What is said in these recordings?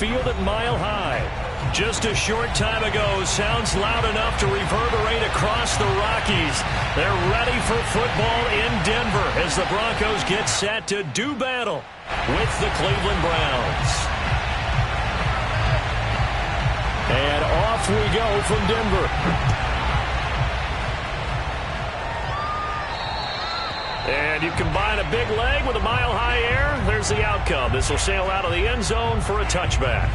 Field at Mile High. Just a short time ago, sounds loud enough to reverberate across the Rockies. They're ready for football in Denver as the Broncos get set to do battle with the Cleveland Browns. And off we go from Denver. And you combine a big leg with a mile-high air, there's the outcome. This will sail out of the end zone for a touchback.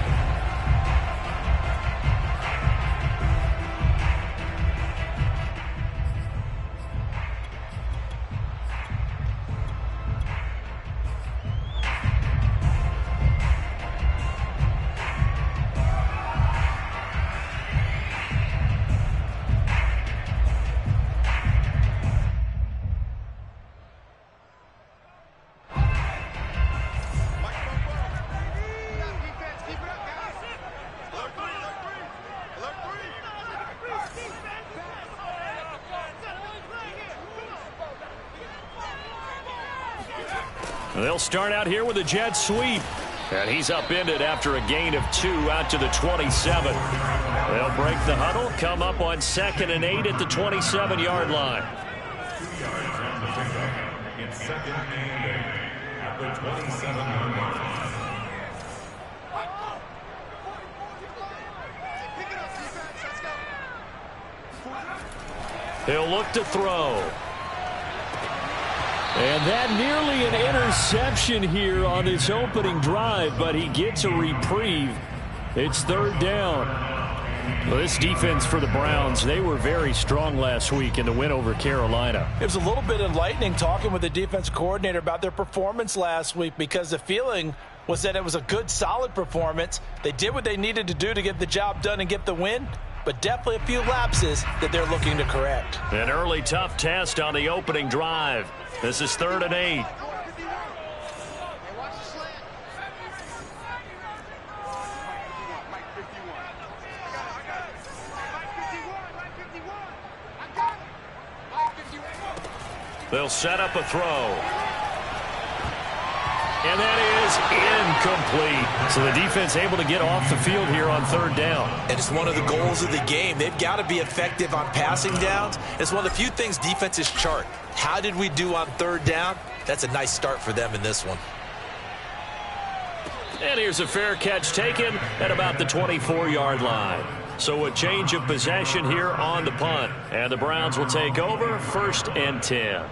They'll start out here with a jet sweep. And he's upended after a gain of 2 out to the 27. They'll break the huddle, come up on 2nd and 8 at the 27-yard line. 2 yards on the pickup. It's 2nd and 8 at the 27-yard line. He'll look to throw. And that nearly an interception here on this opening drive, but he gets a reprieve. It's 3rd down. Well, this defense for the Browns, they were very strong last week in the win over Carolina. It was a little bit enlightening talking with the defense coordinator about their performance last week, because the feeling was that it was a good, solid performance. They did what they needed to do to get the job done and get the win, but definitely a few lapses that they're looking to correct. An early tough test on the opening drive. This is 3rd and 8. They'll set up a throw. And that is incomplete. So the defense able to get off the field here on 3rd down. And it's one of the goals of the game. They've got to be effective on passing downs. It's one of the few things defenses chart. How did we do on 3rd down? That's a nice start for them in this one. And here's a fair catch taken at about the 24-yard line. So a change of possession here on the punt. And the Browns will take over 1st and 10.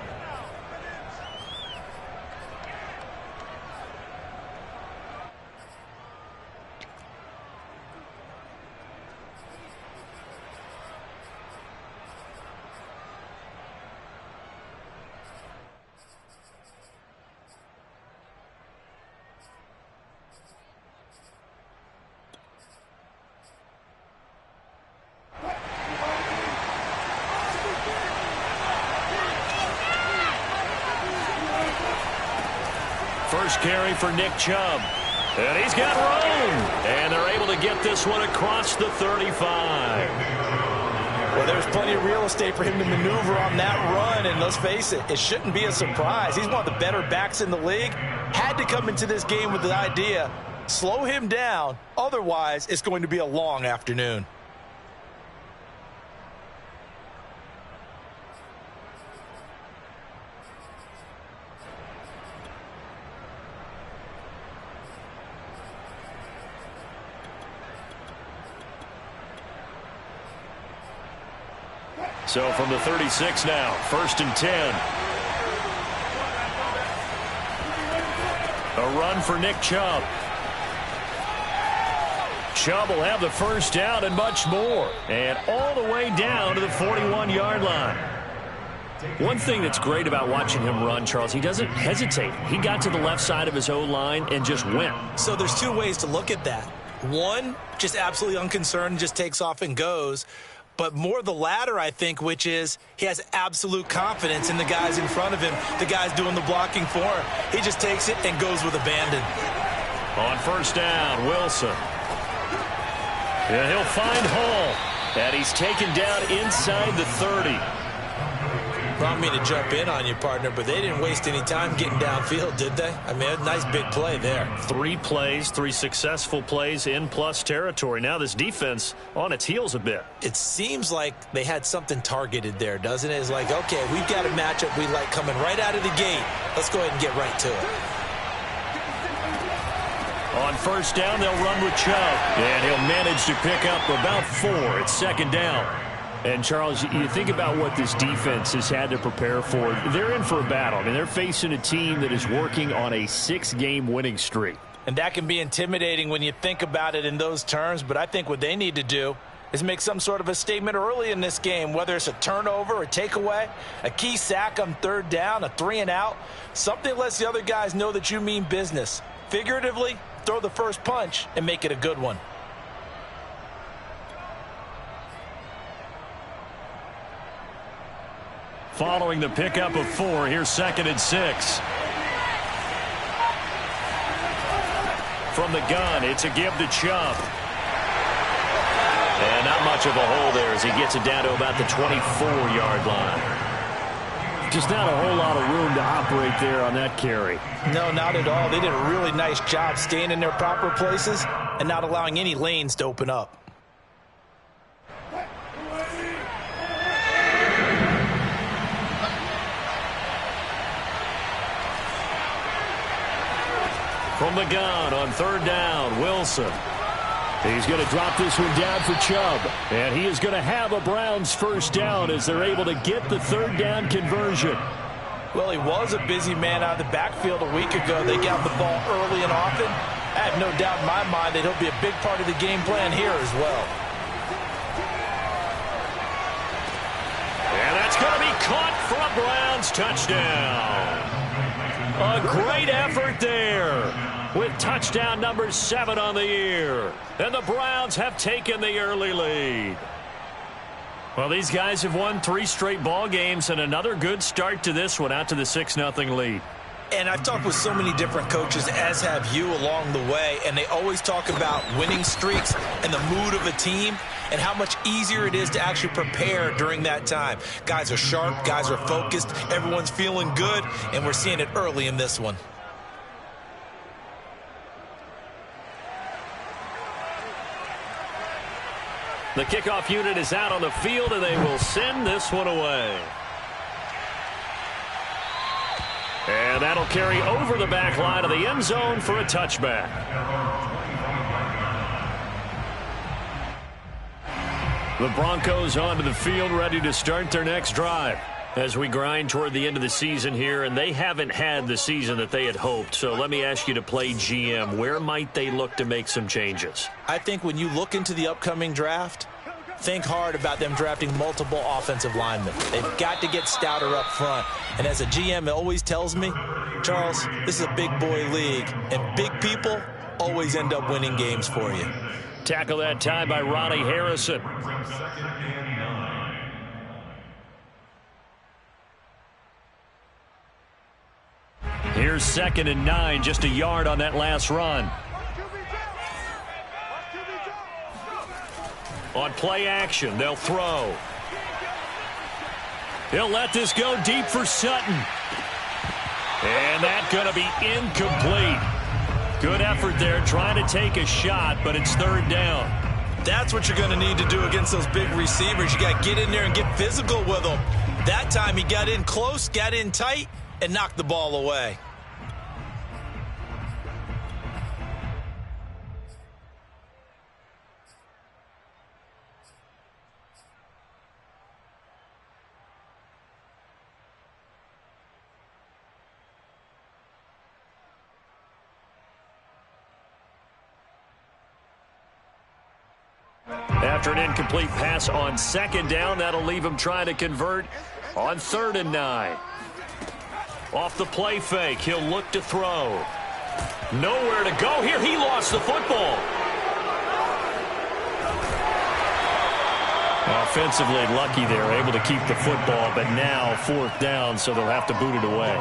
First carry for Nick Chubb. And he's got room. And they're able to get this one across the 35. Well, there's plenty of real estate for him to maneuver on that run. And let's face it, it shouldn't be a surprise. He's one of the better backs in the league. Had to come into this game with the idea, slow him down. Otherwise, it's going to be a long afternoon. So from the 36 now, 1st and 10. A run for Nick Chubb. Chubb will have the first down and much more. And all the way down to the 41-yard line. One thing that's great about watching him run, Charles, he doesn't hesitate. He got to the left side of his O-line and just went. So there's two ways to look at that. One, just absolutely unconcerned, just takes off and goes. But more the latter, I think, which is he has absolute confidence in the guys in front of him, the guys doing the blocking for him. He just takes it and goes with abandon. On 1st down, Wilson. And he'll find Hall. And he's taken down inside the 30. Well, I don't mean to jump in on you, partner, but they didn't waste any time getting downfield, did they? I mean, a nice big play there. 3 plays, 3 successful plays in plus territory. Now this defense on its heels a bit. It seems like they had something targeted there, doesn't it? It's like, okay, we've got a matchup we like coming right out of the gate. Let's go ahead and get right to it. On first down, they'll run with Chubb, and he'll manage to pick up about 4. It's second down. And, Charles, you think about what this defense has had to prepare for. They're in for a battle. I mean, they're facing a team that is working on a 6-game winning streak. And that can be intimidating when you think about it in those terms, but I think what they need to do is make some sort of a statement early in this game, whether it's a turnover, a takeaway, a key sack on third down, a 3-and-out, something that lets the other guys know that you mean business. Figuratively, throw the first punch and make it a good one. Following the pickup of 4, here's 2nd and 6. From the gun, it's a give to Chubb. And not much of a hole there as he gets it down to about the 24-yard line. Just not a whole lot of room to operate there on that carry. No, not at all. They did a really nice job staying in their proper places and not allowing any lanes to open up. From the gun on third down, Wilson. He's going to drop this one down for Chubb. And he is going to have a Browns first down as they're able to get the third down conversion. Well, he was a busy man out of the backfield a week ago. They got the ball early and often. I have no doubt in my mind that he'll be a big part of the game plan here as well. And that's going to be caught for a Browns touchdown. A great effort there with touchdown number 7 on the year. And the Browns have taken the early lead. Well, these guys have won 3 straight ball games and another good start to this one out to the 6-0 lead. And I've talked with so many different coaches, as have you, along the way, and they always talk about winning streaks and the mood of a team and how much easier it is to actually prepare during that time. Guys are sharp, guys are focused, everyone's feeling good, and we're seeing it early in this one. The kickoff unit is out on the field, and they will send this one away. And that'll carry over the back line of the end zone for a touchback. The Broncos onto the field, ready to start their next drive as we grind toward the end of the season here, and they haven't had the season that they had hoped. So let me ask you to play GM. Where might they look to make some changes? I think when you look into the upcoming draft, think hard about them drafting multiple offensive linemen. They've got to get stouter up front. And as a GM, it always tells me, Charles, this is a big boy league, and big people always end up winning games for you. Tackle that time by Ronnie Harrison. Here's 2nd and 9, just a yard on that last run. On play action, they'll throw. He'll let this go deep for Sutton. And that's going to be incomplete. Good effort there, trying to take a shot, but it's third down. That's what you're going to need to do against those big receivers. You got to get in there and get physical with them. That time he got in close, got in tight, and knocked the ball away. After an incomplete pass on second down, that'll leave him trying to convert on 3rd and 9. Off the play fake, he'll look to throw. Nowhere to go here. He lost the football. Offensively lucky there, able to keep the football, but now 4th down, so they'll have to boot it away.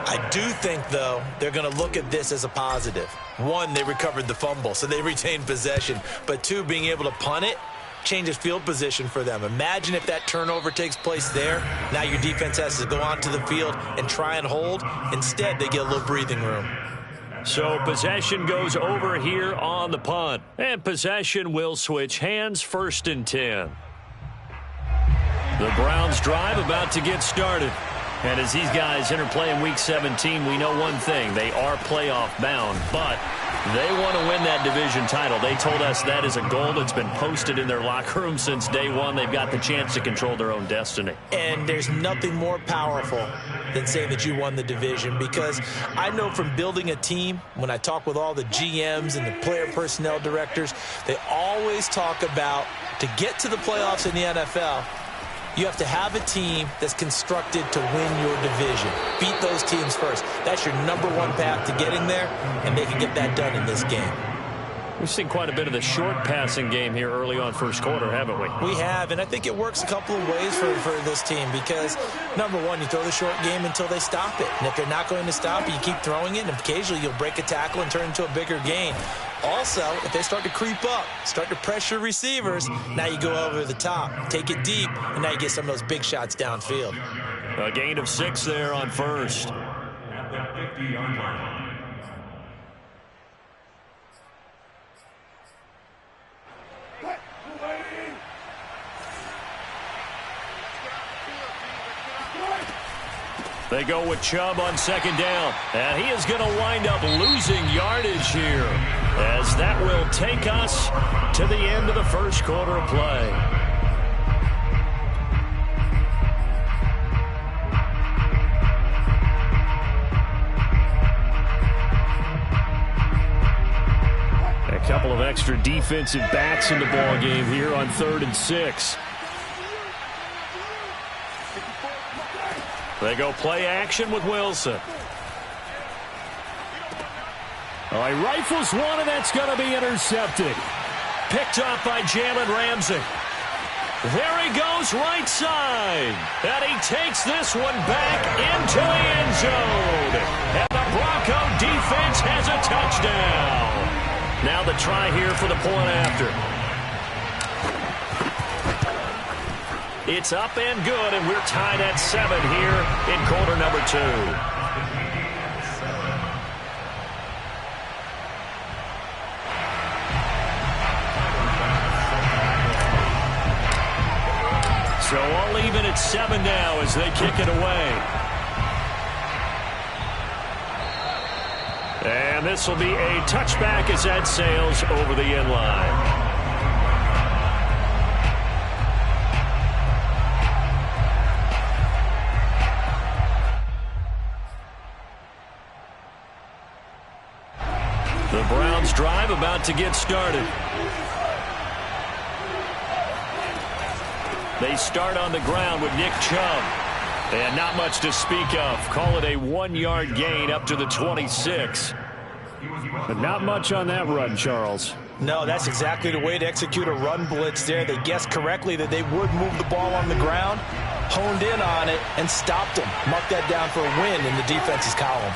I do think, though, they're going to look at this as a positive. 1, they recovered the fumble, so they retained possession. But 2, being able to punt it, changes field position for them. Imagine if that turnover takes place there. Now your defense has to go onto the field and try and hold. Instead, they get a little breathing room. So possession goes over here on the punt. And possession will switch hands, 1st and 10. The Browns drive about to get started. And as these guys interplay in Week 17, we know one thing. They are playoff bound, but they want to win that division title. They told us that is a goal that's been posted in their locker room since day one. They've got the chance to control their own destiny. And there's nothing more powerful than saying that you won the division, because I know from building a team, when I talk with all the GMs and the player personnel directors, they always talk about, to get to the playoffs in the NFL, you have to have a team that's constructed to win your division. Beat those teams first. That's your #1 path to getting there, and they can get that done in this game. We've seen quite a bit of the short passing game here early on first quarter, haven't we? We have, and I think it works a couple of ways for this team, because, #1, you throw the short game until they stop it. And if they're not going to stop it, you keep throwing it, and occasionally you'll break a tackle and turn it into a bigger gain. Also, if they start to creep up, start to pressure receivers, now you go over the top, take it deep, and now you get some of those big shots downfield. A gain of 6 there on 1st. At the 50-yard line. They go with Chubb on 2nd down, and he is going to wind up losing yardage here, as that will take us to the end of the first quarter of play. A couple of extra defensive backs in the ball game here on 3rd and 6. They go play action with Wilson. Oh, he rifles one, and that's going to be intercepted. Picked up by Jalen Ramsey. There he goes, right side. And he takes this one back into the end zone. And the Bronco defense has a touchdown. Now the try here for the point after. It's up and good, and we're tied at 7 here in quarter number 2. So all even at 7 now as they kick it away. And this will be a touchback as that sails over the end line. The Browns drive about to get started. They start on the ground with Nick Chubb. And not much to speak of. Call it a 1-yard gain up to the 26. But not much on that run, Charles. No, that's exactly the way to execute a run blitz there. They guessed correctly that they would move the ball on the ground, honed in on it, and stopped them. Mark that down for a win in the defense's column.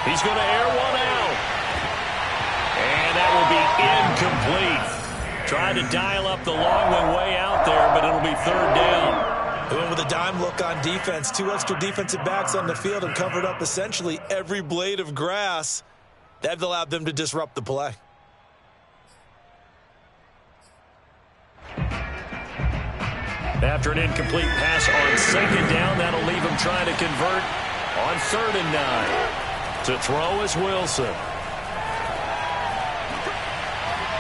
He's going to air one out. And that will be incomplete. Tried to dial up the long one way out there, but it'll be 3rd down. They went with a dime look on defense. 2 extra defensive backs on the field and covered up essentially every blade of grass. That allowed them to disrupt the play. After an incomplete pass on 2nd down, that'll leave him trying to convert on 3rd and 9. To throw is Wilson.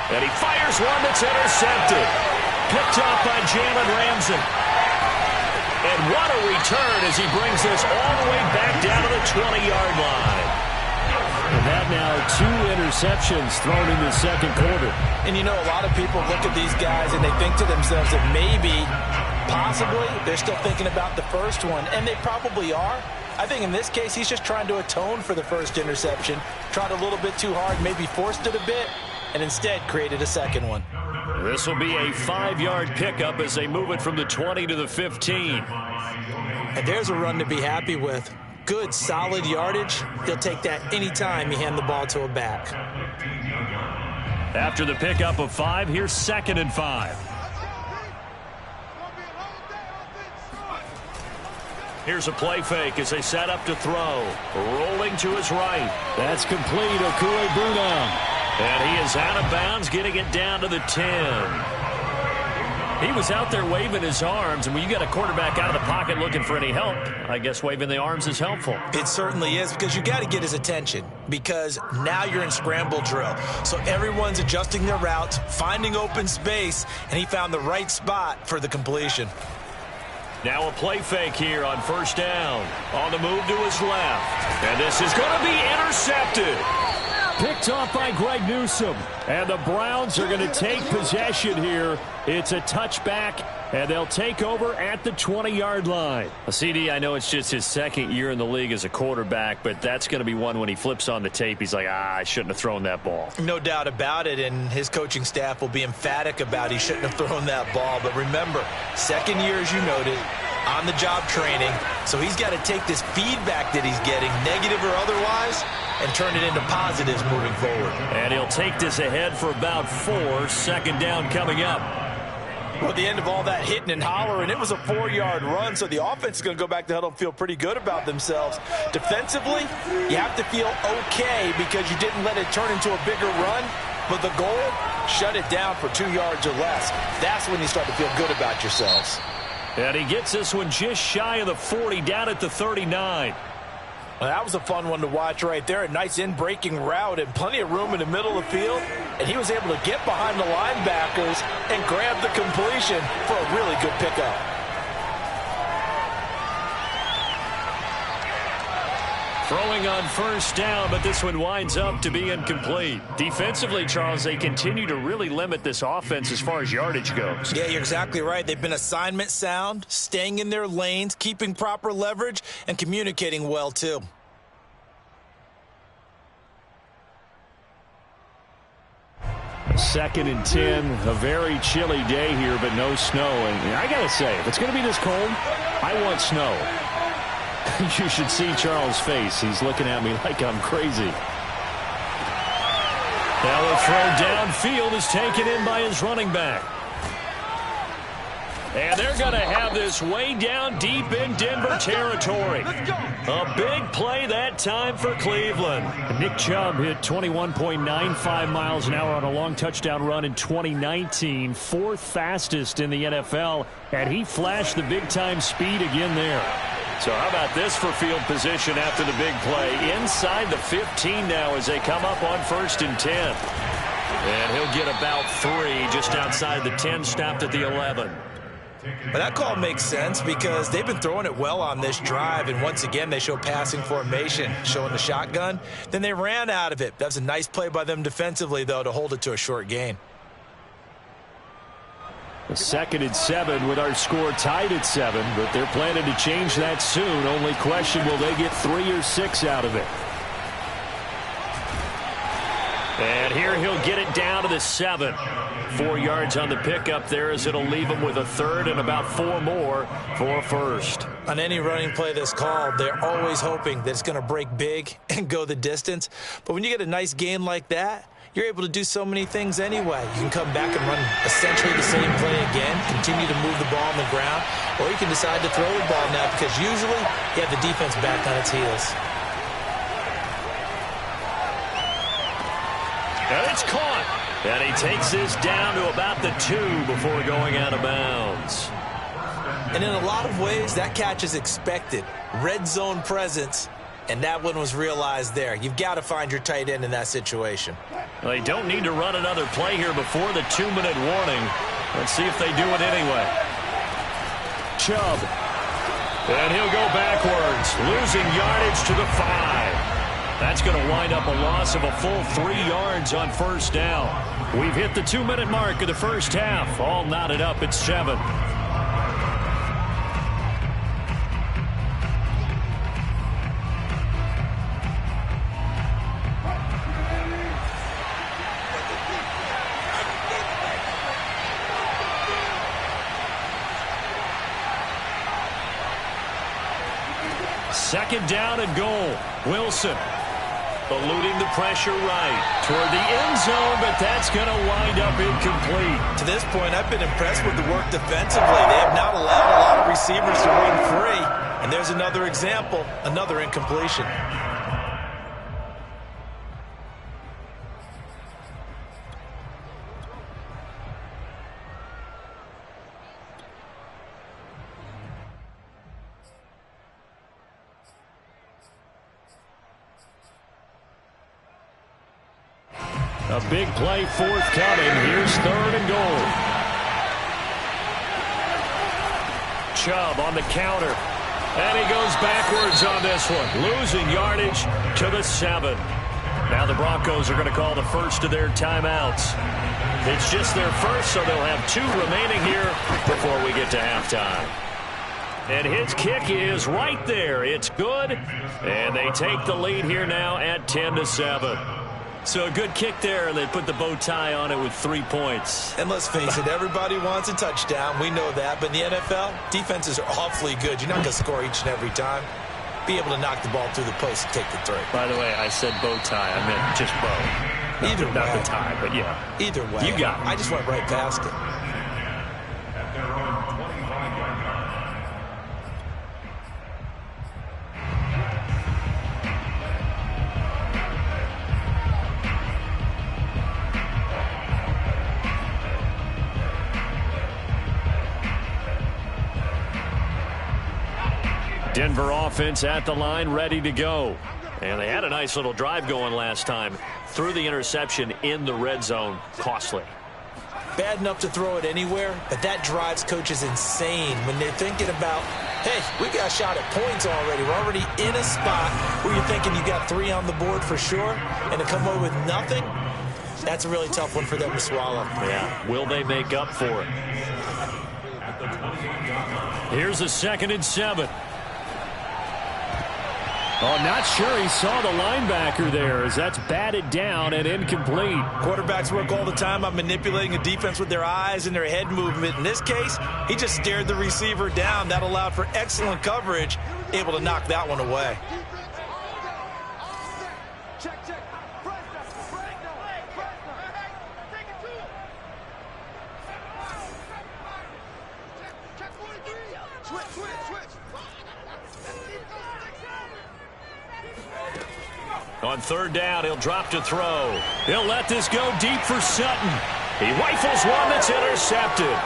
And he fires one that's intercepted. Picked up by Jalen Ramsey. And what a return as he brings this all the way back down to the 20-yard line. And that now 2 interceptions thrown in the 2nd quarter. And you know, a lot of people look at these guys and they think to themselves that maybe, possibly, they're still thinking about the first one. And they probably are. I think in this case, he's just trying to atone for the first interception. Tried a little bit too hard, maybe forced it a bit, and instead created a second one. This will be a 5-yard pickup as they move it from the 20 to the 15. And there's a run to be happy with. good, solid yardage, he'll take that anytime you hand the ball to a back. After the pickup of 5, here's 2nd and 5. Here's a play fake as they set up to throw. Rolling to his right. That's complete. Okuegbunam. And he is out of bounds, getting it down to the 10. He was out there waving his arms, and when you got a quarterback out of the pocket looking for any help, I guess waving the arms is helpful. It certainly is, because you got to get his attention, because now you're in scramble drill. So everyone's adjusting their routes, finding open space, and he found the right spot for the completion. Now a play fake here on 1st down. On the move to his left. And this is going to be intercepted. Picked off by Greg Newsome. And the Browns are going to take possession here. It's a touchback, and they'll take over at the 20-yard line. CD, I know it's just his 2nd year in the league as a quarterback, but that's going to be one when he flips on the tape. He's like, I shouldn't have thrown that ball. No doubt about it, and his coaching staff will be emphatic about he shouldn't have thrown that ball. But remember, 2nd year, as you noted, on-the-job training, so he's got to take this feedback that he's getting, negative or otherwise, and turn it into positives moving forward. And he'll take this ahead for about 4. 2nd down coming up. Well, at the end of all that hitting and hollering, it was a 4-yard run, so the offense is going to go back to huddle and feel pretty good about themselves. Defensively, you have to feel okay because you didn't let it turn into a bigger run, but the goal, shut it down for 2 yards or less. That's when you start to feel good about yourselves. And he gets this one just shy of the 40, down at the 39. Well, that was a fun one to watch right there. A nice in-breaking route and plenty of room in the middle of the field. And he was able to get behind the linebackers and grab the completion for a really good pickup. Throwing on 1st down, but this one winds up to be incomplete. Defensively, Charles, they continue to really limit this offense as far as yardage goes. Yeah, you're exactly right. They've been assignment sound, staying in their lanes, keeping proper leverage, and communicating well, too. Second and 10, a very chilly day here, but no snow. And I got to say, if it's going to be this cold, I want snow. You should see Charles' face. He's looking at me like I'm crazy. Now the throw downfield is taken in by his running back. And they're going to have this way down deep in Denver territory. A big play that time for Cleveland. Nick Chubb hit 21.95 miles an hour on a long touchdown run in 2019, 4th fastest in the NFL, and he flashed the big-time speed again there. So how about this for field position after the big play? Inside the 15 now as they come up on 1st and 10. And he'll get about 3 just outside the 10, stopped at the 11. But that call makes sense because they've been throwing it well on this drive, and once again they show passing formation, showing the shotgun. Then they ran out of it. That was a nice play by them defensively, though, to hold it to a short gain. A 2nd and 7 with our score tied at 7, but they're planning to change that soon. Only question, will they get 3 or 6 out of it? And here he'll get it down to the 7. 4 yards on the pickup there as it'll leave him with a 3rd and about 4 more for a 1st. On any running play that's called, they're always hoping that it's going to break big and go the distance. But when you get a nice gain like that, you're able to do so many things anyway. You can come back and run essentially the same play again, continue to move the ball on the ground, or you can decide to throw the ball now because usually you have the defense back on its heels. And it's caught. And he takes this down to about the 2 before going out of bounds. And in a lot of ways, that catch is expected. Red zone presence, and that one was realized there. You've got to find your tight end in that situation. Well, they don't need to run another play here before the 2-minute warning. Let's see if they do it anyway. Chubb. And he'll go backwards, losing yardage to the 5. That's going to wind up a loss of a full 3 yards on 1st down. We've hit the 2-minute mark of the first half. All knotted up at 7. 2nd down and goal. Wilson eluding the pressure right toward the end zone, but that's going to wind up incomplete. To this point, I've been impressed with the work defensively. They have not allowed a lot of receivers to run free. And there's another example, another incompletion. A big play forthcoming. Here's 3rd and goal. Chubb on the counter. And he goes backwards on this one. Losing yardage to the 7. Now the Broncos are going to call the first of their timeouts. It's just their first, so they'll have 2 remaining here before we get to halftime. And his kick is right there. It's good. And they take the lead here now at 10-7. So a good kick there, and they put the bow tie on it with 3 points. And let's face it, everybody wants a touchdown. We know that. But in the NFL, defenses are awfully good. You're not going to score each and every time. Be able to knock the ball through the post and take the throw. By the way, I said bow tie. I meant just bow. Either way. Not the tie, but yeah. Either way. You got it. I just went right past it. At their own 25-yard line. Denver offense at the line, ready to go. And they had a nice little drive going last time. Threw the interception in the red zone. Costly. Bad enough to throw it anywhere, but that drives coaches insane when they're thinking about, hey, we got a shot at points already. We're already in a spot where you're thinking you got 3 on the board for sure, and to come away with nothing, that's a really tough one for them to swallow. Yeah, will they make up for it? Here's a 2nd and 7. Oh, not sure he saw the linebacker there as that's batted down and incomplete. Quarterbacks work all the time on manipulating a defense with their eyes and their head movement. In this case, he just stared the receiver down. That allowed for excellent coverage, able to knock that one away. On 3rd down, he'll drop to throw. He'll let this go deep for Sutton. He rifles one that's intercepted.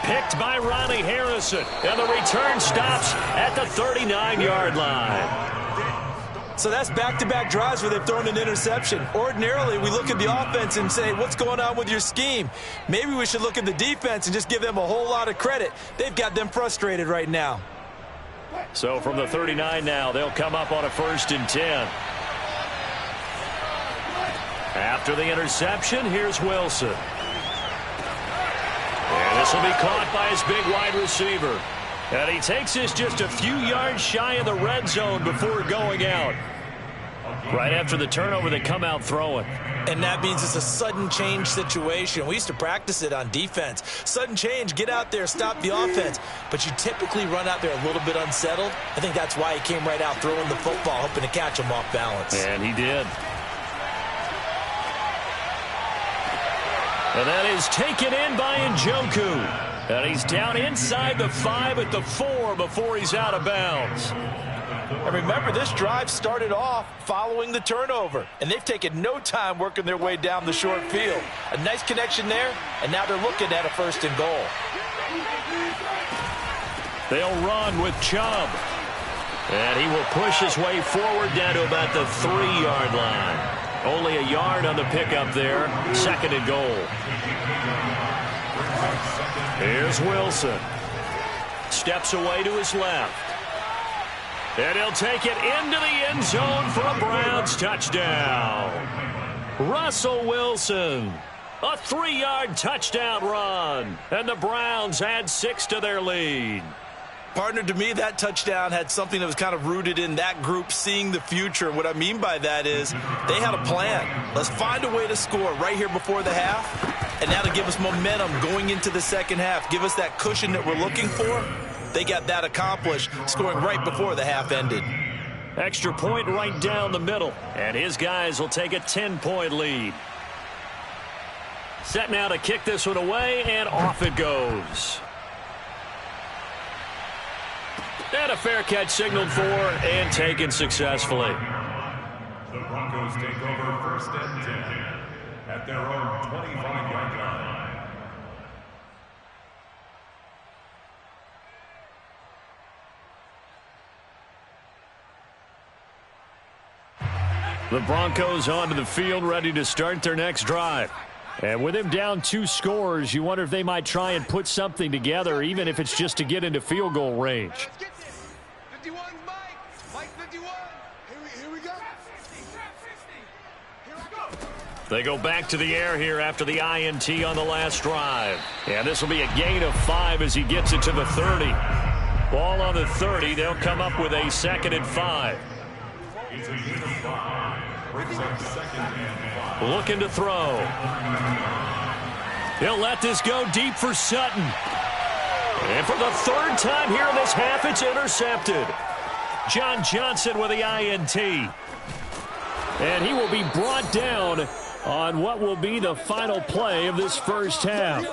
Picked by Ronnie Harrison. And the return stops at the 39-yard line. So that's back-to-back drives where they've thrown an interception. Ordinarily, we look at the offense and say, what's going on with your scheme? Maybe we should look at the defense and just give them a whole lot of credit. They've got them frustrated right now. So from the 39 now, they'll come up on a 1st and 10. After the interception, here's Wilson. And this will be caught by his big wide receiver. And he takes this just a few yards shy of the red zone before going out. Right after the turnover, they come out throwing. And that means it's a sudden change situation. We used to practice it on defense. Sudden change, get out there, stop the offense. But you typically run out there a little bit unsettled. I think that's why he came right out throwing the football, hoping to catch him off balance. And he did. And that is taken in by Njoku. And he's down inside the 5 at the 4 before he's out of bounds. And remember, this drive started off following the turnover. And they've taken no time working their way down the short field. A nice connection there, and now they're looking at a 1st and goal. They'll run with Chubb. And he will push his way forward down to about the 3-yard line. Only a yard on the pickup there. 2nd and goal. Here's Wilson. Steps away to his left. And he'll take it into the end zone for a Browns touchdown. Russell Wilson. A 3-yard touchdown run. And the Browns add 6 to their lead. Partner, to me, that touchdown had something that was kind of rooted in that group seeing the future. What I mean by that is they had a plan. Let's find a way to score right here before the half, and that'll give us momentum going into the second half. Give us that cushion that we're looking for. they got that accomplished, scoring right before the half ended. Extra point right down the middle, and his guys will take a 10-point lead. Set now to kick this one away, and off it goes. And a fair catch signaled for and taken successfully. The Broncos take over first and 10 at their own 25-yard line. The Broncos onto the field, ready to start their next drive. And with him down 2 scores, you wonder if they might try and put something together, even if it's just to get into field goal range. 51, Mike 51. Here we go. They go back to the air here after the INT on the last drive. And this will be a gain of 5 as he gets it to the 30. Ball on the 30. They'll come up with a 2nd and 5. It's a gain of 5. Brings up 2nd and 5. Looking to throw. He'll let this go deep for Sutton. And for the 3rd time here in this half, it's intercepted. John Johnson with the INT. And he will be brought down on what will be the final play of this first half.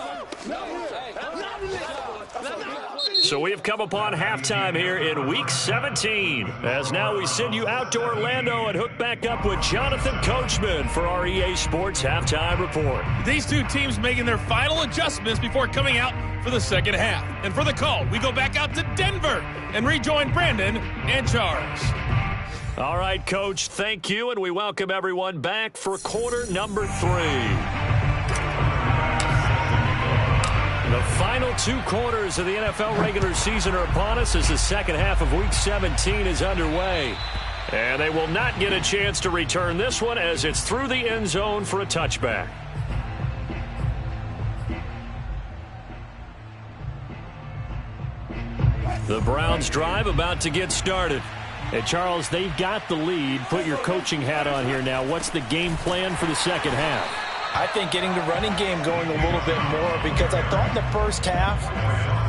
So we have come upon halftime here in Week 17. As now we send you out to Orlando and hook back up with Jonathan Coachman for our EA Sports Halftime Report. These two teams making their final adjustments before coming out for the second half. And for the call, we go back out to Denver and rejoin Brandon and Charles. All right, Coach, thank you, and we welcome everyone back for quarter number 3. The final 2 quarters of the NFL regular season are upon us as the second half of Week 17 is underway. And they will not get a chance to return this one as it's through the end zone for a touchback. The Browns drive about to get started. And Charles, they've got the lead. Put your coaching hat on here now. What's the game plan for the second half? I think getting the running game going a little bit more, because I thought in the first half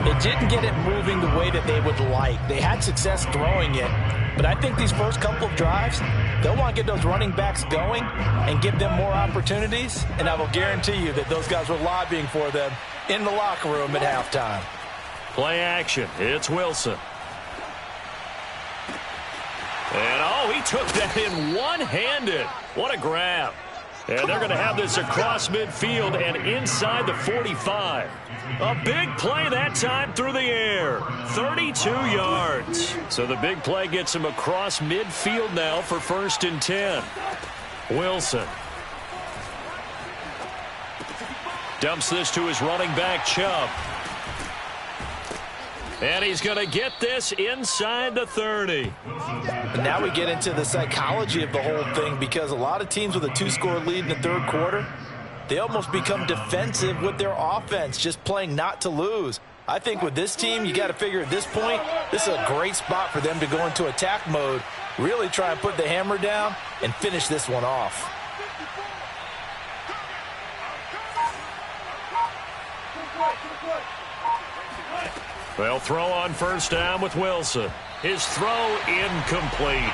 it didn't get it moving the way that they would like. They had success throwing it, but I think these first couple of drives, they'll want to get those running backs going and give them more opportunities, and I will guarantee you that those guys were lobbying for them in the locker room at halftime. Play action. It's Wilson. And, oh, he took that in one-handed. What a grab. And they're going to have this across midfield and inside the 45. A big play that time through the air. 32 yards. So the big play gets him across midfield now for 1st and 10. Wilson. Dumps this to his running back, Chubb. And he's going to get this inside the 30. And now we get into the psychology of the whole thing, because a lot of teams with a 2-score lead in the 3rd quarter, they almost become defensive with their offense, just playing not to lose. I think with this team, you got to figure at this point, this is a great spot for them to go into attack mode, really try and put the hammer down and finish this one off. They'll throw on 1st down with Wilson. His throw incomplete.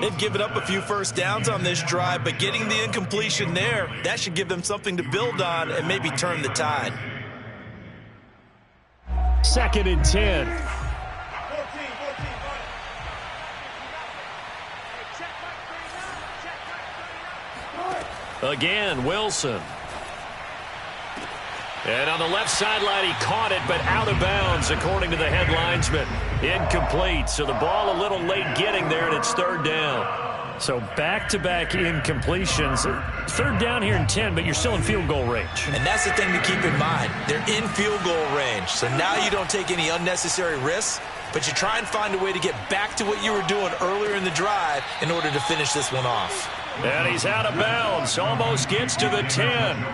They've given up a few 1st downs on this drive, but getting the incompletion there, that should give them something to build on and maybe turn the tide. 2nd and 10. Again, Wilson. And on the left sideline, he caught it, but out of bounds, according to the head linesman. Incomplete, so the ball a little late getting there, and it's 3rd down. So back-to-back incompletions. 3rd down here in 10, but you're still in field goal range. And that's the thing to keep in mind. They're in field goal range, so now you don't take any unnecessary risks, but you try and find a way to get back to what you were doing earlier in the drive in order to finish this one off. And he's out of bounds, almost gets to the 10.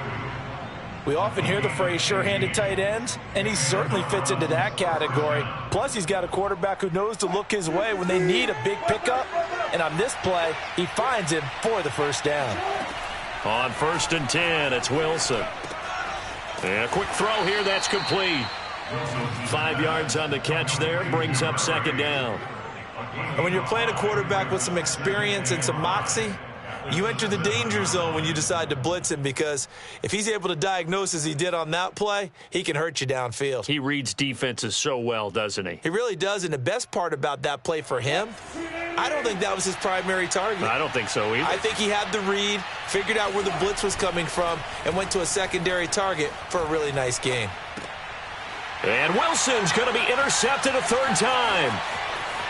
We often hear the phrase sure-handed tight ends, and he certainly fits into that category. Plus, he's got a quarterback who knows to look his way when they need a big pickup. And on this play, he finds him for the 1st down. On 1st and 10, it's Wilson. And a quick throw here, that's complete. 5 yards on the catch there, brings up second down. And when you're playing a quarterback with some experience and some moxie, you enter the danger zone when you decide to blitz him, because if he's able to diagnose as he did on that play, he can hurt you downfield. He reads defenses so well, doesn't he? He really does, and the best part about that play for him, I don't think that was his primary target. I don't think so either. I think he had the read, figured out where the blitz was coming from, and went to a secondary target for a really nice gain. And Wilson's going to be intercepted a third time.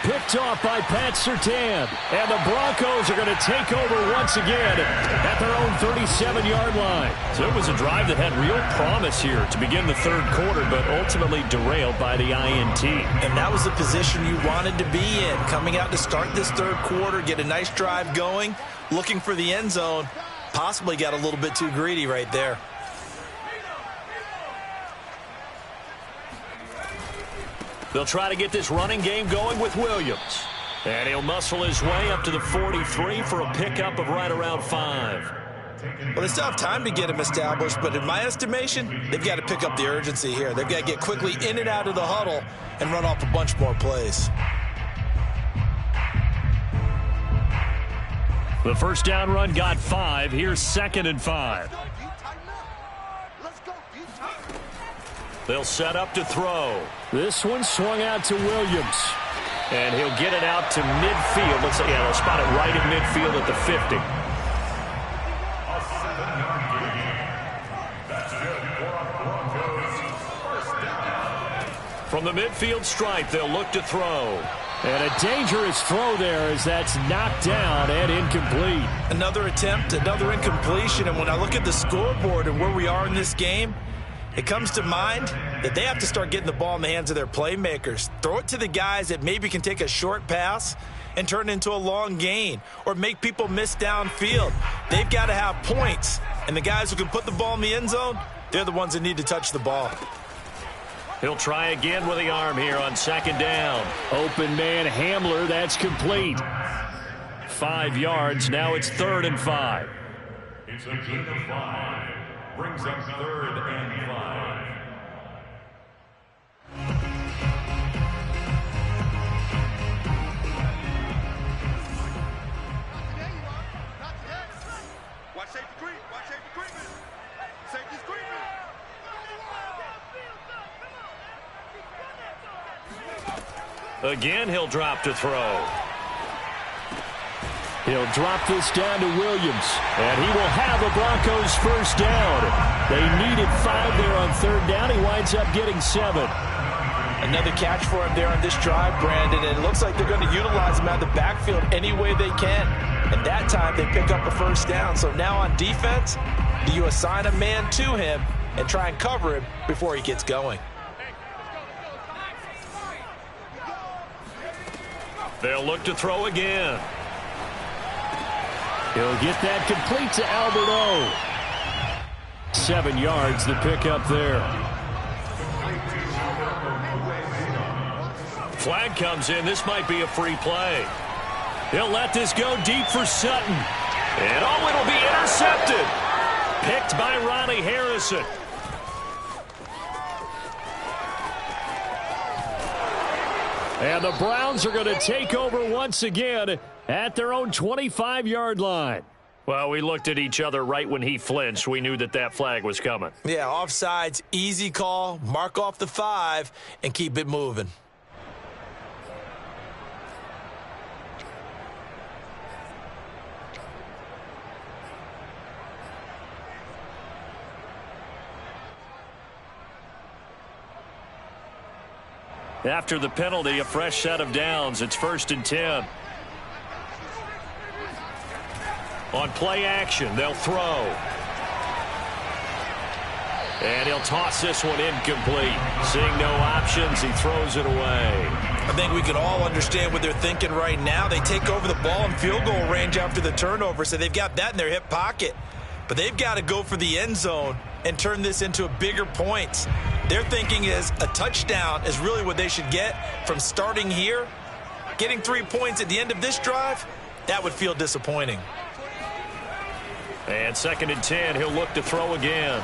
Picked off by Pat Surtain. And the Broncos are going to take over once again at their own 37-yard line. So it was a drive that had real promise here to begin the third quarter, but ultimately derailed by the INT. And that was the position you wanted to be in, coming out to start this third quarter, get a nice drive going, looking for the end zone. Possibly got a little bit too greedy right there. They'll try to get this running game going with Williams. And he'll muscle his way up to the 43 for a pickup of right around 5. Well, they still have time to get him established, but in my estimation, they've got to pick up the urgency here. They've got to get quickly in and out of the huddle and run off a bunch more plays. The first down run got 5. Here's 2nd and 5. They'll set up to throw. This one swung out to Williams. And he'll get it out to midfield. Let's say, they'll spot it right at midfield at the 50. From the midfield stripe, they'll look to throw. And a dangerous throw there as that's knocked down and incomplete. Another attempt, another incompletion. And when I look at the scoreboard and where we are in this game, it comes to mind that they have to start getting the ball in the hands of their playmakers. Throw it to the guys that maybe can take a short pass and turn it into a long gain or make people miss downfield. They've got to have points. And the guys who can put the ball in the end zone, they're the ones that need to touch the ball. He'll try again with the arm here on 2nd down. Open man Hamler, that's complete. 5 yards, now it's 3rd and 5. It's a gain of 5. Brings up 3rd and 5. Watch safety creep. Watch safety creeping. Safety's creeping. Again, he'll drop to throw. He'll drop this down to Williams, and he will have the Broncos first down. They needed 5 there on 3rd down. He winds up getting 7. Another catch for him there on this drive, Brandon, and it looks like they're going to utilize him out of the backfield any way they can. And that time they pick up a first down. So now on defense, do you assign a man to him and try and cover him before he gets going? They'll look to throw again. He'll get that complete to Albert O. 7 yards, the pickup there. Flag comes in. This might be a free play. He'll let this go deep for Sutton. And it'll be intercepted. Picked by Ronnie Harrison. And the Browns are going to take over once again at their own 25-yard line. Well, we looked at each other right when he flinched. We knew that that flag was coming. Yeah, offsides, easy call, mark off the 5, and keep it moving. After the penalty, a fresh set of downs. It's 1st and 10. On play action, they'll throw. And he'll toss this one incomplete. Seeing no options, he throws it away. I think we can all understand what they're thinking right now. They take over the ball in field goal range after the turnover, so they've got that in their hip pocket. But they've got to go for the end zone and turn this into bigger points. Their thinking is a touchdown is really what they should get from starting here. Getting 3 points at the end of this drive, that would feel disappointing. And 2nd and 10, he'll look to throw again.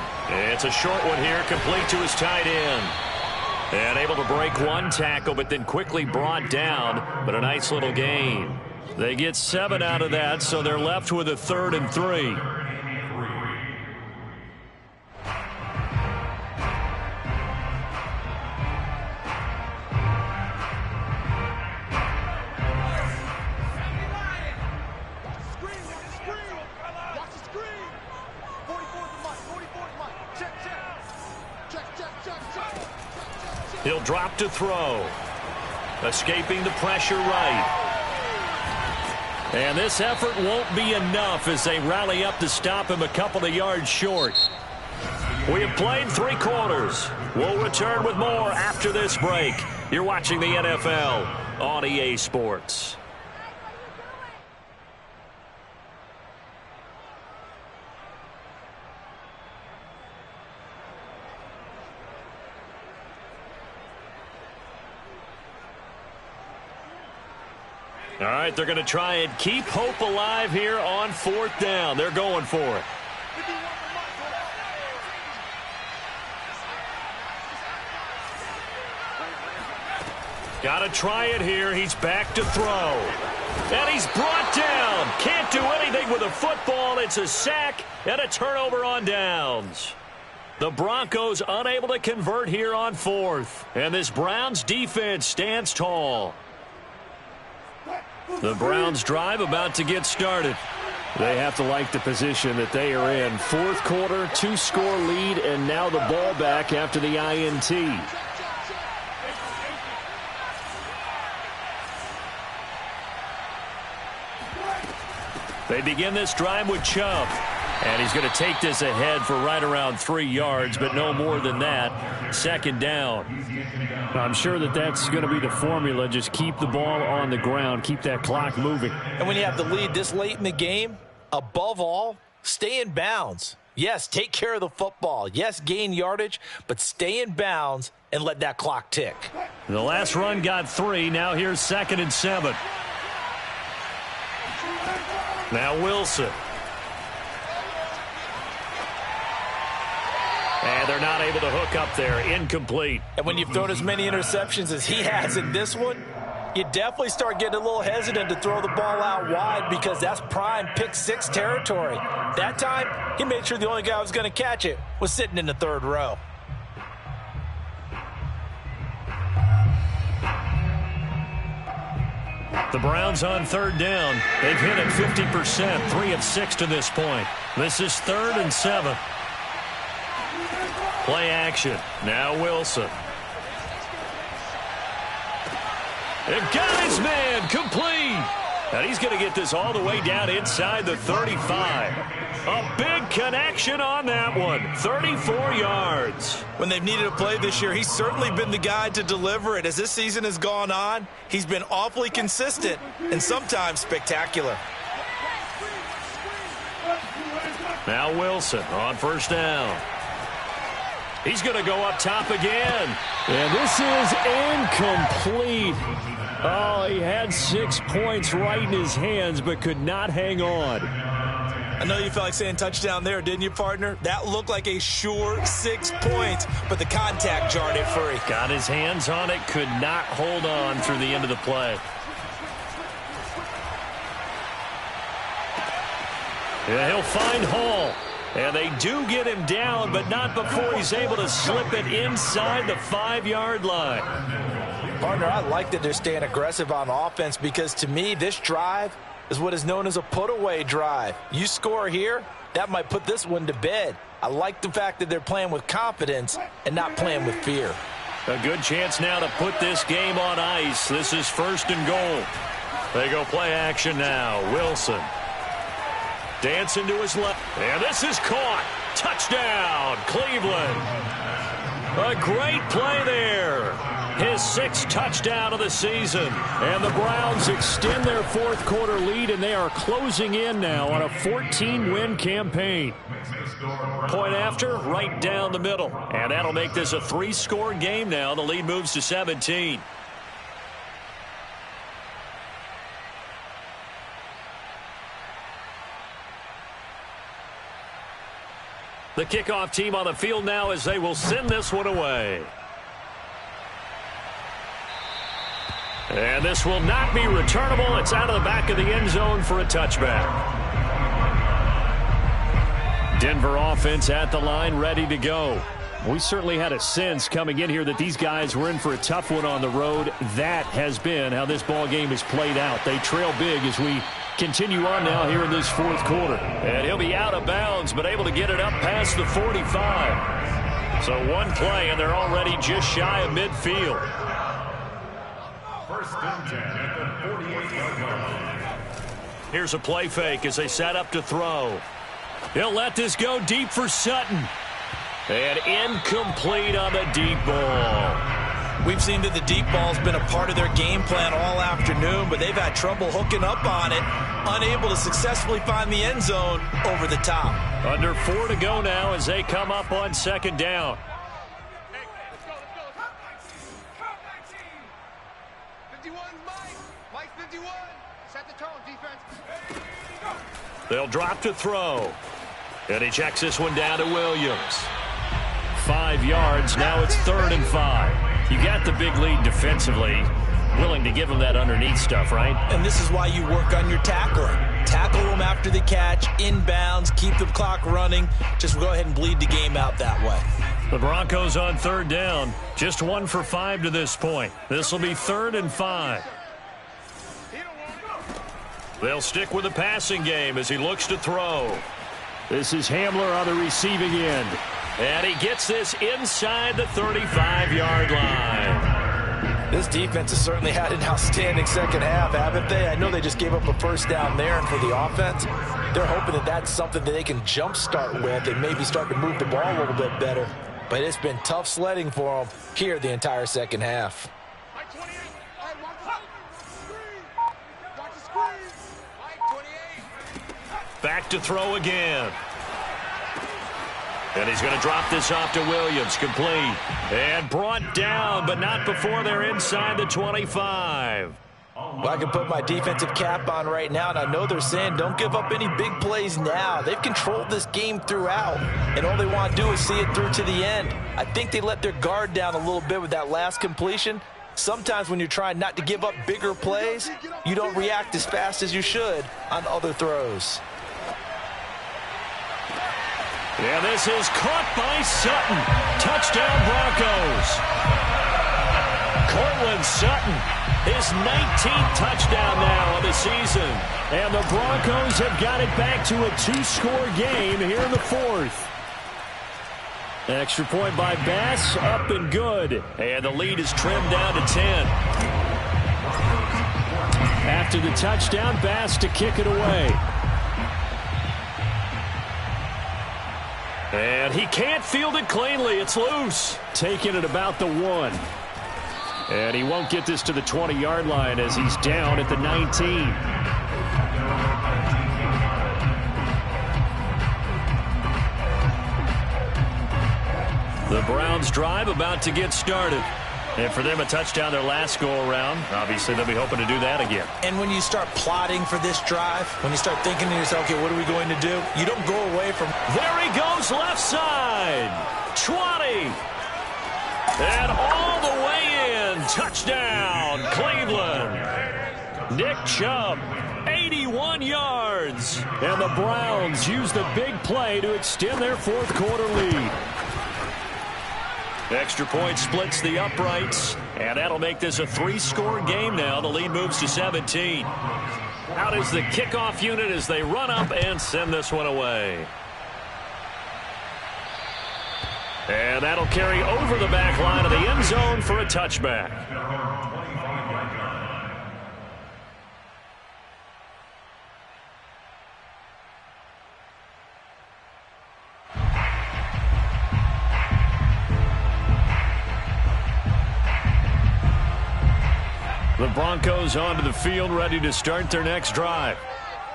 It's a short one here, complete to his tight end. And able to break one tackle, but then quickly brought down. But a nice little gain. They get 7 out of that, so they're left with a 3rd and 3. He'll drop to throw. Escaping the pressure right. And this effort won't be enough as they rally up to stop him a couple of yards short. We have played 3 quarters. We'll return with more after this break. You're watching the NFL on EA Sports. All right, they're going to try and keep hope alive here on 4th down. They're going for it. Got to try it here. He's back to throw. And he's brought down. Can't do anything with a football. It's a sack and a turnover on downs. The Broncos unable to convert here on 4th. And this Browns defense stands tall. The Browns drive about to get started. They have to like the position that they are in. 4th quarter, 2-score lead, and now the ball back after the INT. They begin this drive with Chubb. And he's going to take this ahead for right around 3 yards, but no more than that. 2nd down. I'm sure that that's going to be the formula. Just keep the ball on the ground. Keep that clock moving. And when you have the lead this late in the game, above all, stay in bounds. Yes, take care of the football. Yes, gain yardage, but stay in bounds and let that clock tick. The last run got 3. Now here's 2nd and 7. Now Wilson. And they're not able to hook up there. Incomplete. And when you've thrown as many interceptions as he has in this one, you definitely start getting a little hesitant to throw the ball out wide because that's prime pick 6 territory. That time, he made sure the only guy who was going to catch it was sitting in the 3rd row. The Browns on 3rd down. They've hit it 50%, 3 of 6 to this point. This is 3rd and 7. Play action. Now Wilson. They've got his man complete. And he's going to get this all the way down inside the 35. A big connection on that one. 34 yards. When they've needed a play this year, he's certainly been the guy to deliver it. As this season has gone on, he's been awfully consistent and sometimes spectacular. Now Wilson on 1st down. He's going to go up top again. And this is incomplete. Oh, he had 6 points right in his hands, but could not hang on. I know you felt like saying touchdown there, didn't you, partner? That looked like a sure 6 points, but the contact jarred it free. Got his hands on it, could not hold on through the end of the play. Yeah, he'll find Hall. And they do get him down, but not before he's able to slip it inside the 5-yard line. Partner, I like that they're staying aggressive on offense because, to me, this drive is what is known as a put-away drive. You score here, that might put this one to bed. I like the fact that they're playing with confidence and not playing with fear. A good chance now to put this game on ice. This is 1st and goal. They go play action now. Wilson. Dancing to his left. And this is caught. Touchdown, Cleveland. A great play there. His 6th touchdown of the season. And the Browns extend their 4th quarter lead, and they are closing in now on a 14-win campaign. Point after, right down the middle. And that'll make this a 3-score game now. The lead moves to 17. The kickoff team on the field now as they will send this one away. And this will not be returnable. It's out of the back of the end zone for a touchback. Denver offense at the line, ready to go. We certainly had a sense coming in here that these guys were in for a tough one on the road. That has been how this ball game has played out. They trail big as we continue on now here in this fourth quarter. And he'll be out of bounds, but able to get it up past the 45. So one play, and they're already just shy of midfield. First and 10 at the 48-yard line. Here's a play fake as they set up to throw. He'll let this go deep for Sutton. And incomplete on the deep ball. We've seen that the deep ball's been a part of their game plan all afternoon, but they've had trouble hooking up on it, unable to successfully find the end zone over the top. Under 4 to go now as they come up on second down. Hey, let's go. 51, Mike 51. Set the tone, defense. They'll drop to throw. And he checks this one down to Williams. 5 yards. Now it's 3rd and 5. You got the big lead defensively. Willing to give him that underneath stuff, right? And this is why you work on your tackling. Tackle them after the catch, inbounds, keep the clock running. Just go ahead and bleed the game out that way. The Broncos on 3rd down. Just 1 for 5 to this point. This will be 3rd and 5. They'll stick with the passing game as he looks to throw. This is Hamler on the receiving end. And he gets this inside the 35-yard line. This defense has certainly had an outstanding second half, haven't they? I know they just gave up a first down there, and for the offense, they're hoping that that's something that they can jumpstart with and maybe start to move the ball a little bit better. But it's been tough sledding for them here the entire second half. Mike 28. Hey, watch the screen. Mike 28. Back to throw again. And he's going to drop this off to Williams. Complete. And brought down, but not before they're inside the 25. Well, I can put my defensive cap on right now, and I know they're saying don't give up any big plays now. They've controlled this game throughout, and all they want to do is see it through to the end. I think they let their guard down a little bit with that last completion. Sometimes when you're trying not to give up bigger plays, you don't react as fast as you should on other throws. And this is caught by Sutton. Touchdown Broncos. Courtland Sutton, his 19th touchdown now of the season. And the Broncos have got it back to a 2-score game here in the 4th. Extra point by Bass, up and good. And the lead is trimmed down to 10. After the touchdown, Bass to kick it away. And he can't field it cleanly. It's loose. Taking it about the 1. And he won't get this to the 20-yard line as he's down at the 19. The Browns drive about to get started. And for them, a touchdown their last go-around. Obviously, they'll be hoping to do that again. And when you start plotting for this drive, when you start thinking to yourself, okay, what are we going to do? You don't go away from... There he goes, left side. 20. And all the way in. Touchdown, Cleveland. Nick Chubb, 81 yards. And the Browns use the big play to extend their 4th quarter lead. Extra point splits the uprights, and that'll make this a 3-score game now. The lead moves to 17. Out is the kickoff unit as they run up and send this one away. And that'll carry over the back line of the end zone for a touchback. The Broncos onto the field, ready to start their next drive.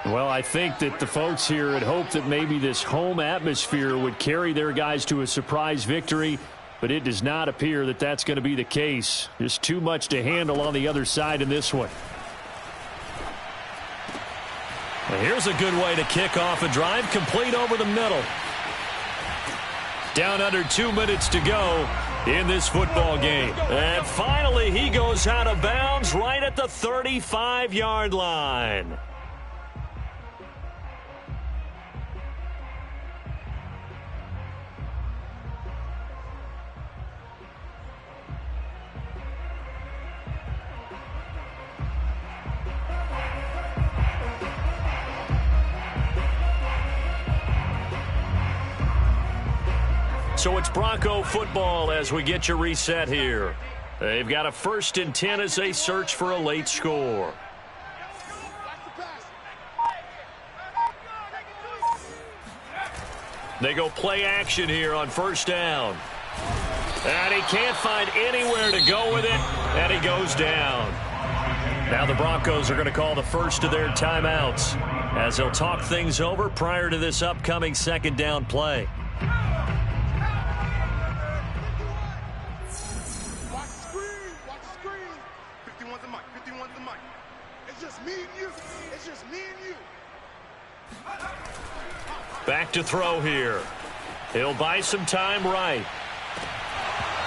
Well, I think that the folks here had hoped that maybe this home atmosphere would carry their guys to a surprise victory, but it does not appear that that's going to be the case. Just too much to handle on the other side in this one. And here's a good way to kick off a drive, complete over the middle. Down under 2 minutes to go in this football game. And finally, he goes out of bounds right at the 35-yard line. So it's Bronco football as we get you reset here. They've got a 1st and 10 as they search for a late score. They go play action here on 1st down. And he can't find anywhere to go with it, and he goes down. Now the Broncos are going to call the first of their timeouts as they'll talk things over prior to this upcoming 2nd down play. Back to throw here. He'll buy some time right.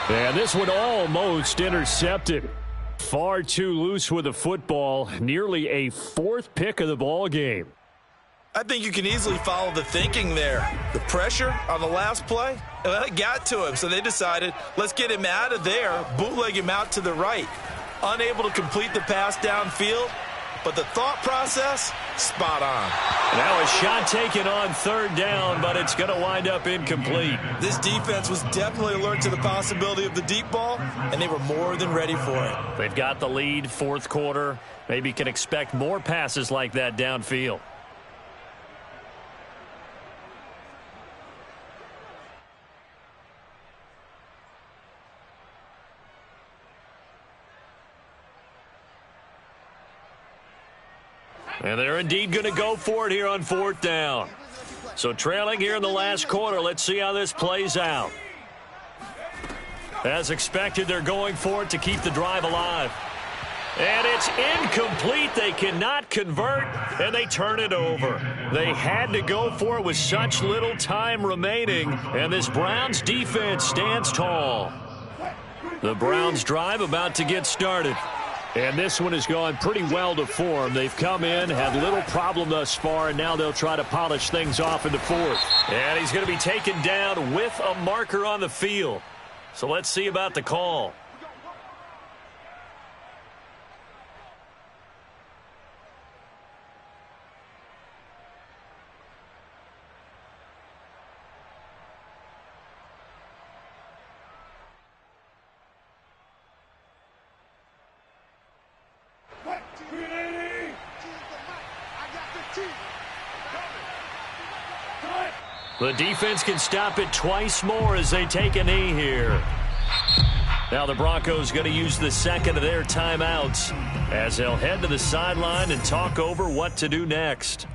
And this one almost intercepted. Far too loose with the football. Nearly a 4th pick of the ball game. I think you can easily follow the thinking there. The pressure on the last play, it got to him, so they decided, let's get him out of there, bootleg him out to the right. Unable to complete the pass downfield, but the thought process, spot on. Now a shot taken on 3rd down, but it's going to wind up incomplete. This defense was definitely alert to the possibility of the deep ball, and they were more than ready for it. They've got the lead, 4th quarter. Maybe can expect more passes like that downfield. And they're indeed going to go for it here on 4th down. So trailing here in the last quarter, let's see how this plays out. As expected, they're going for it to keep the drive alive. And it's incomplete. They cannot convert, and they turn it over. They had to go for it with such little time remaining, and this Browns defense stands tall. The Browns drive about to get started. And this one has gone pretty well to form. They've come in, had little problem thus far, and now they'll try to polish things off in the 4th. And he's going to be taken down with a marker on the field. So let's see about the call. The defense can stop it twice more as they take a knee here. Now the Broncos going to use the 2nd of their timeouts as they'll head to the sideline and talk over what to do next.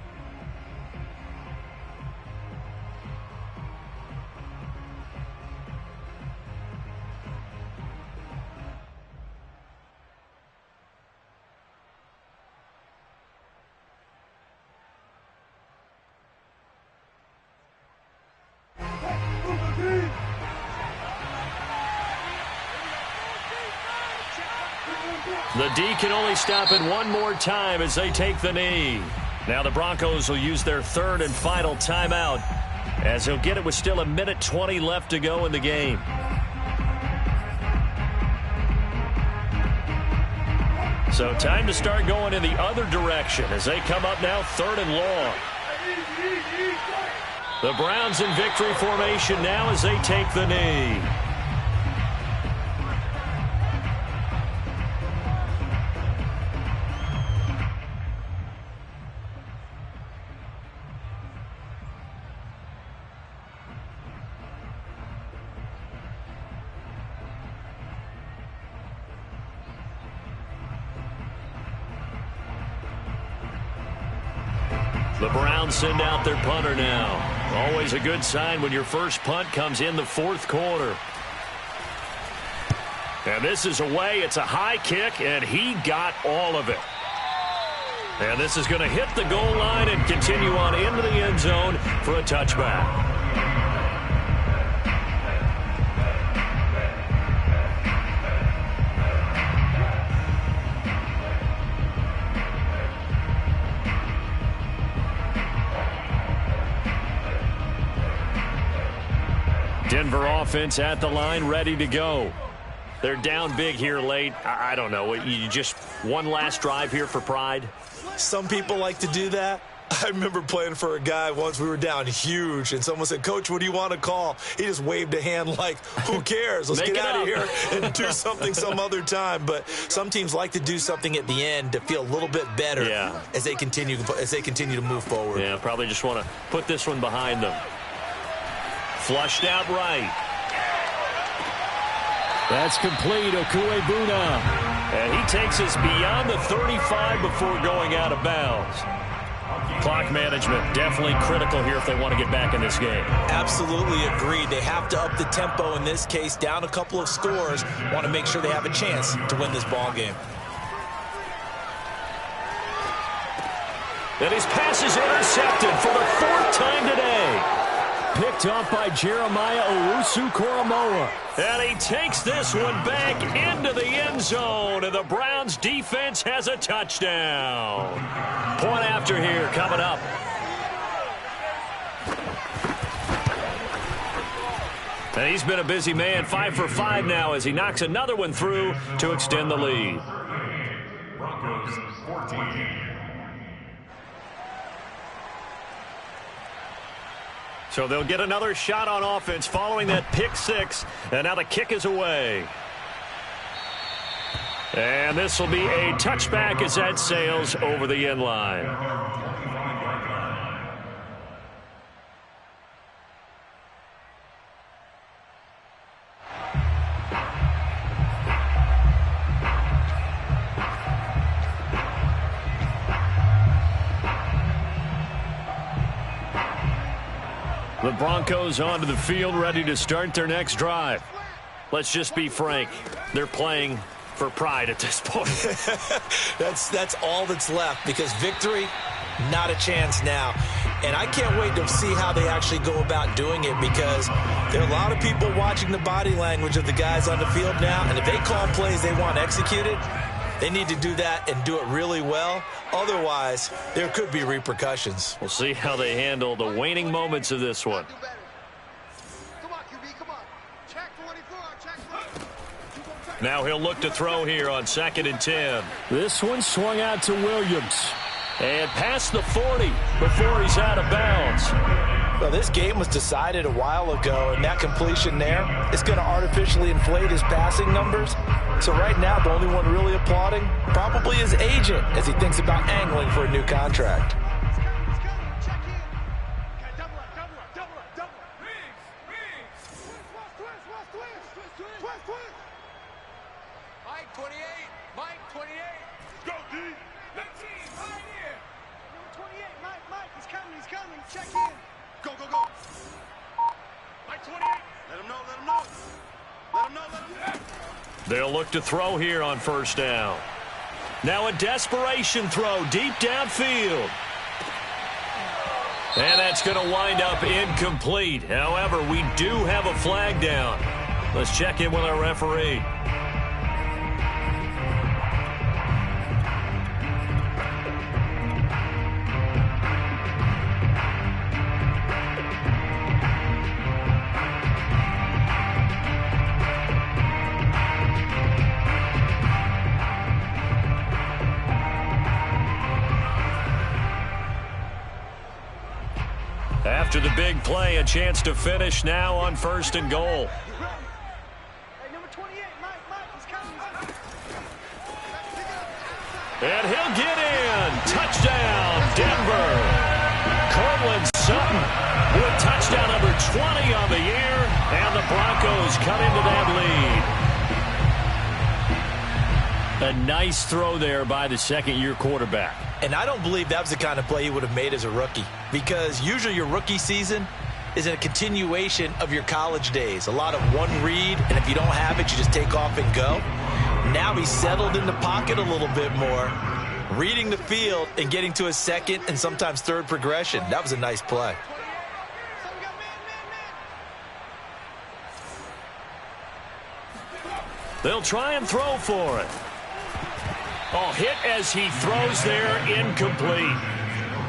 The D can only stop it one more time as they take the knee. Now the Broncos will use their 3rd and final timeout as they'll get it with still 1:20 left to go in the game. So time to start going in the other direction as they come up now 3rd and long. The Browns in victory formation now as they take the knee. The Browns send out their punter now. Always a good sign when your first punt comes in the 4th quarter. And this is away. It's a high kick, and he got all of it. And this is going to hit the goal line and continue on into the end zone for a touchback. Denver offense at the line, ready to go. They're down big here late. I don't know. You just one last drive here for pride? Some people like to do that. I remember playing for a guy once. We were down huge, and someone said, "Coach, what do you want to call?" He just waved a hand like, who cares? Let's get out of here and do something some other time. But some teams like to do something at the end to feel a little bit better as they continue to move forward. Yeah, probably just want to put this one behind them. Flushed out right. That's complete. Okuebuna. And he takes us beyond the 35 before going out of bounds. Clock management definitely critical here if they want to get back in this game. Absolutely agreed. They have to up the tempo in this case, down a couple of scores. Want to make sure they have a chance to win this ball game. And his pass is intercepted for the 4th time today. Picked up by Jeremiah Owusu-Koramoah. And he takes this one back into the end zone, and the Browns defense has a touchdown. Point after here coming up. And he's been a busy man, 5 for 5 now as he knocks another one through to extend the lead. Broncos 14. So they'll get another shot on offense following that pick 6. And now the kick is away. And this will be a touchback as that sails over the end line. The Broncos onto the field, ready to start their next drive. Let's just be frank. They're playing for pride at this point. That's all that's left, because victory, not a chance now. And I can't wait to see how they actually go about doing it, because there are a lot of people watching the body language of the guys on the field now, and if they call plays they want executed, they need to do that and do it really well. Otherwise, there could be repercussions. We'll see how they handle the waning moments of this one. Now he'll look to throw here on 2nd and 10. This one swung out to Williams. And past the 40 before he's out of bounds. Well, this game was decided a while ago, and that completion there is going to artificially inflate his passing numbers. So right now, the only one really applauding probably his agent as he thinks about angling for a new contract. Mike 28, Mike 28. Go D. 19, right here. 28, Mike, he's coming. Check in. Go. Mike 28. Let him know. They'll look to throw here on 1st down. Now a desperation throw deep downfield. And that's going to wind up incomplete. However, we do have a flag down. Let's check in with our referee. After the big play, a chance to finish now on 1st and goal. And he'll get in. Touchdown, Denver. Cortland Sutton with touchdown number 20 on the year, and the Broncos come into that lead. A nice throw there by the 2nd-year quarterback. And I don't believe that was the kind of play he would have made as a rookie, because usually your rookie season is a continuation of your college days. A lot of one read, and if you don't have it, you just take off and go. Now he's settled in the pocket a little bit more, reading the field and getting to his 2nd and sometimes 3rd progression. That was a nice play. They'll try and throw for it. Oh, hit as he throws there, incomplete.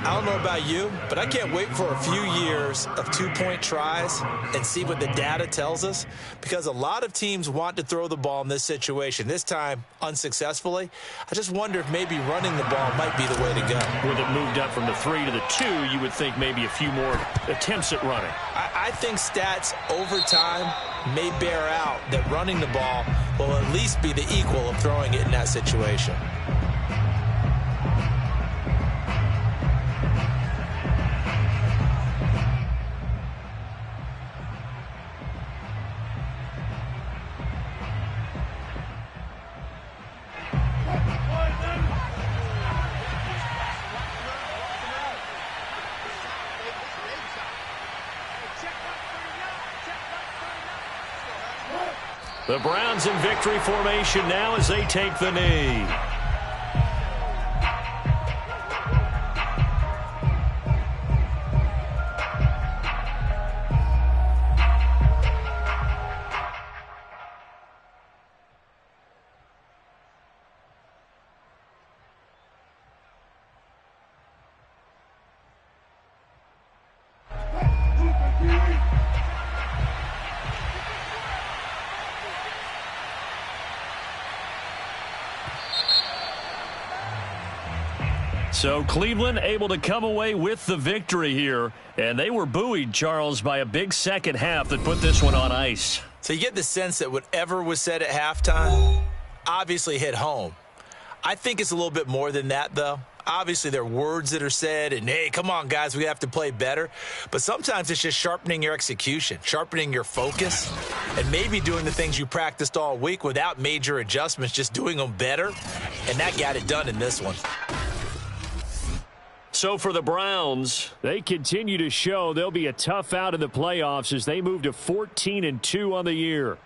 I don't know about you, but I can't wait for a few years of two-point tries and see what the data tells us, because a lot of teams want to throw the ball in this situation, this time unsuccessfully. I just wonder if maybe running the ball might be the way to go. With it moved up from the 3 to the 2, you would think maybe a few more attempts at running. I think stats over time may bear out that running the ball will at least be the equal of throwing it in that situation. The Browns in victory formation now as they take the knee. So Cleveland able to come away with the victory here. And they were buoyed, Charles, by a big second half that put this one on ice. So you get the sense that whatever was said at halftime obviously hit home. I think it's a little bit more than that, though. Obviously, there are words that are said, and, hey, come on, guys, we have to play better. But sometimes it's just sharpening your execution, sharpening your focus, and maybe doing the things you practiced all week without major adjustments, just doing them better. And that got it done in this one. So for the Browns, they continue to show they'll be a tough out in the playoffs as they move to 14-2 on the year.